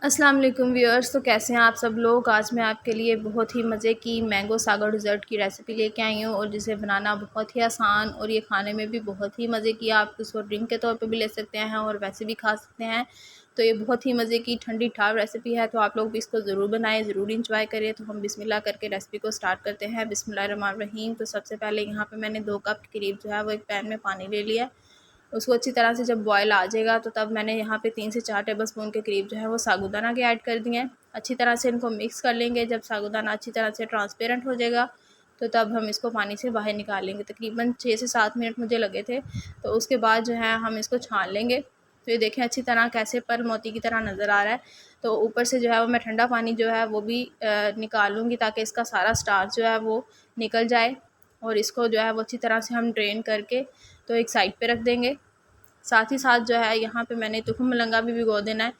अस्सलाम वालेकुम व्यूअर्स। तो कैसे हैं आप सब लोग। आज मैं आपके लिए बहुत ही मज़े की मैंगो सागा डिज़र्ट की रेसिपी लेके आई हूँ और जिसे बनाना बहुत ही आसान और ये खाने में भी बहुत ही मज़े की। आप इसको ड्रिंक के तौर पे भी ले सकते हैं और वैसे भी खा सकते हैं। तो ये बहुत ही मज़े की ठंडी ठार रेसिपी है, तो आप लोग भी इसको ज़रूर बनाएं, ज़रूर इंजॉय करें। तो हम बिस्मिल्लाह करके रेसिपी को स्टार्ट करते हैं। बिस्मिल्लाहिर्रहमानिर्रहीम। तो सबसे पहले यहाँ पर मैंने 2 कप के करीब जो है वो एक पैन में पानी ले लिया। उसको अच्छी तरह से जब बॉयल आ जाएगा तो तब मैंने यहाँ पे 3 से 4 टेबलस्पून के करीब जो है वो साबूदाना के ऐड कर दिए हैं। अच्छी तरह से इनको मिक्स कर लेंगे। जब साबूदाना अच्छी तरह से ट्रांसपेरेंट हो जाएगा तो तब हम इसको पानी से बाहर निकाल लेंगे। तकरीबन 6 से 7 मिनट मुझे लगे थे। तो उसके बाद जो है हम इसको छान लेंगे। तो ये देखें अच्छी तरह कैसे पर मोती की तरह नज़र आ रहा है। तो ऊपर से जो है वो मैं ठंडा पानी जो है वो भी निकाल लूँगी ताकि इसका सारा स्टार्च जो है वो निकल जाए। और इसको जो है वो अच्छी तरह से हम ड्रेन करके तो एक साइड पे रख देंगे। साथ ही साथ जो है यहाँ पे मैंने तुखम मलंगा भी भिगो देना है।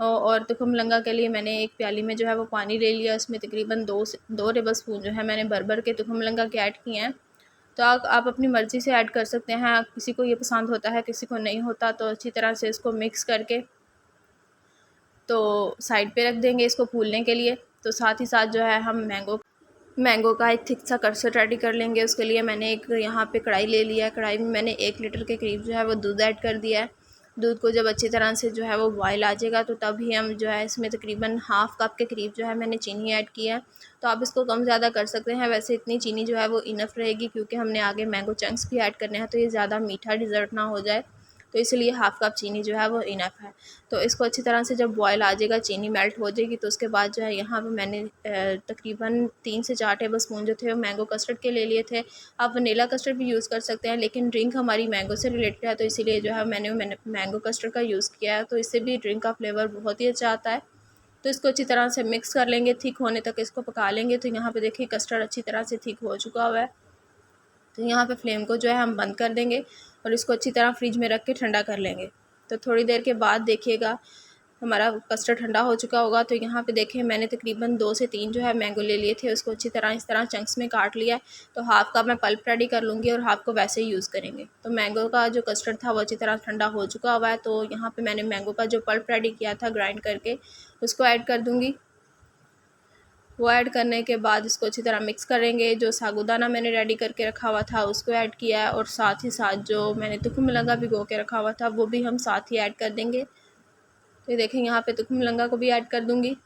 और तुखम मलंगा के लिए मैंने एक प्याली में जो है वो पानी ले लिया। उसमें तकरीबन 2 टेबल स्पून जो है मैंने भर के तुखम मलंगा के ऐड किए हैं। तो आप अपनी मर्ज़ी से ऐड कर सकते हैं। किसी को ये पसंद होता है, किसी को नहीं होता। तो अच्छी तरह से इसको मिक्स करके तो साइड पे रख देंगे इसको फूलने के लिए। तो साथ ही साथ जो है हम मैंगो का एक थिक सा कस्टर्ड रेडी कर लेंगे। उसके लिए मैंने एक यहाँ पे कढ़ाई ले लिया है। कढ़ाई में मैंने 1 लीटर के करीब जो है वो दूध ऐड कर दिया है। दूध को जब अच्छी तरह से जो है वो बॉयल आ जाएगा तो तभी हम जो है इसमें तकरीबन हाफ़ कप के करीब जो है मैंने चीनी ऐड किया है। तो आप इसको कम ज़्यादा कर सकते हैं। वैसे इतनी चीनी जो है वो इनफ रहेगी क्योंकि हमने आगे मैंगो चंक्स भी ऐड करने हैं, तो ये ज़्यादा मीठा डिज़र्ट ना हो जाए। तो इसलिए हाफ़ कप चीनी जो है वो इनफ है। तो इसको अच्छी तरह से जब बॉयल आ जाएगा, चीनी मेल्ट हो जाएगी, तो उसके बाद जो है यहाँ पे मैंने तकरीबन 3 से 4 टेबलस्पून जो थे वो मैंगो कस्टर्ड के ले लिए थे। आप वनीला कस्टर्ड भी यूज़ कर सकते हैं, लेकिन ड्रिंक हमारी मैंगो से रिलेटेड है तो इसीलिए जो है मैंने मैंगो कस्टर्ड का यूज़ किया है। तो इससे भी ड्रिंक का फ्लेवर बहुत ही अच्छा आता है। तो इसको अच्छी तरह से मिक्स कर लेंगे, थिक होने तक इसको पका लेंगे। तो यहाँ पे देखिए कस्टर्ड अच्छी तरह से थिक हो चुका हुआ है। तो यहाँ पे फ्लेम को जो है हम बंद कर देंगे और इसको अच्छी तरह फ्रिज में रख के ठंडा कर लेंगे। तो थोड़ी देर के बाद देखिएगा हमारा कस्टर्ड ठंडा हो चुका होगा। तो यहाँ पे देखें मैंने तकरीबन 2 से 3 जो है मैंगो ले लिए थे, उसको अच्छी तरह इस तरह चंक्स में काट लिया है। तो हाफ़ का मैं पल्प रेडी कर लूँगी और हाफ़ को वैसे ही यूज़ करेंगे। तो मैंगो का जो कस्टर्ड था वो अच्छी तरह ठंडा हो चुका हुआ है। तो यहाँ पे मैंने मैंगो का जो पल्प रेडी किया था ग्राइंड करके उसको ऐड कर दूँगी। वो ऐड करने के बाद इसको अच्छी तरह मिक्स करेंगे। जो साबूदाना मैंने रेडी करके रखा हुआ था उसको ऐड किया है और साथ ही साथ जो मैंने तुखम मलंगा भिगो के रखा हुआ था वो भी हम साथ ही ऐड कर देंगे। तो ये देखें यहाँ पे तुखम मलंगा को भी ऐड कर दूँगी।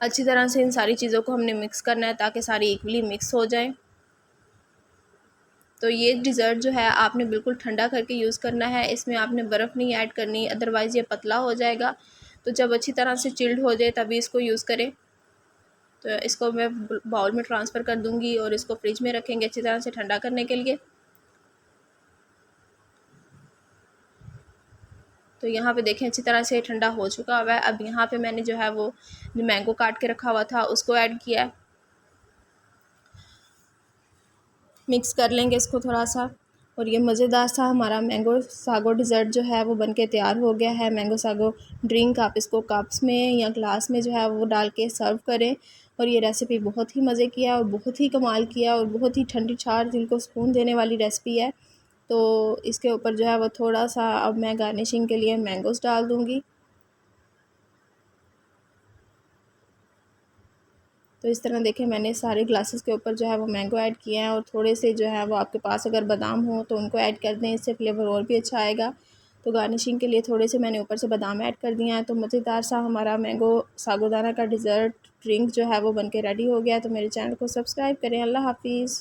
अच्छी तरह से इन सारी चीज़ों को हमने मिक्स करना है ताकि सारी इक्वली मिक्स हो जाए। तो ये डिज़र्ट जो है आपने बिल्कुल ठंडा करके यूज़ करना है, इसमें आपने बर्फ़ नहीं ऐड करनी, अदरवाइज़ ये पतला हो जाएगा। तो जब अच्छी तरह से चिल्ड हो जाए तभी इसको यूज़ करें। तो इसको मैं बाउल में ट्रांसफ़र कर दूँगी और इसको फ्रिज में रखेंगे अच्छी तरह से ठंडा करने के लिए। तो यहाँ पे देखें अच्छी तरह से ठंडा हो चुका हुआ है। अब यहाँ पे मैंने जो है वो जो मैंगो काट के रखा हुआ था उसको ऐड किया है। मिक्स कर लेंगे इसको थोड़ा सा और ये मज़ेदार सा हमारा मैंगो सागो डिज़र्ट जो है वो बनके तैयार हो गया है। मैंगो सागो ड्रिंक आप इसको कप्स में या ग्लास में जो है वो डाल के सर्व करें। और ये रेसिपी बहुत ही मज़े की है और बहुत ही कमाल की है और बहुत ही ठंडी छार दिल को सुकून देने वाली रेसिपी है। तो इसके ऊपर जो है वो थोड़ा सा अब मैं गार्निशिंग के लिए मैंगोज़ डाल दूँगी। तो इस तरह देखें मैंने सारे ग्लासेस के ऊपर जो है वो मैंगो ऐड किए हैं और थोड़े से जो है वो आपके पास अगर बादाम हो तो उनको ऐड कर दें, इससे फ्लेवर और भी अच्छा आएगा। तो गार्निशिंग के लिए थोड़े से मैंने ऊपर से बादाम ऐड कर दिए हैं। तो मज़ेदार सा हमारा मैंगो साबूदाना का डिज़र्ट ड्रिंक जो है वो बनके रेडी हो गया है। तो मेरे चैनल को सब्सक्राइब करें। अल्लाह हाफ़िज़।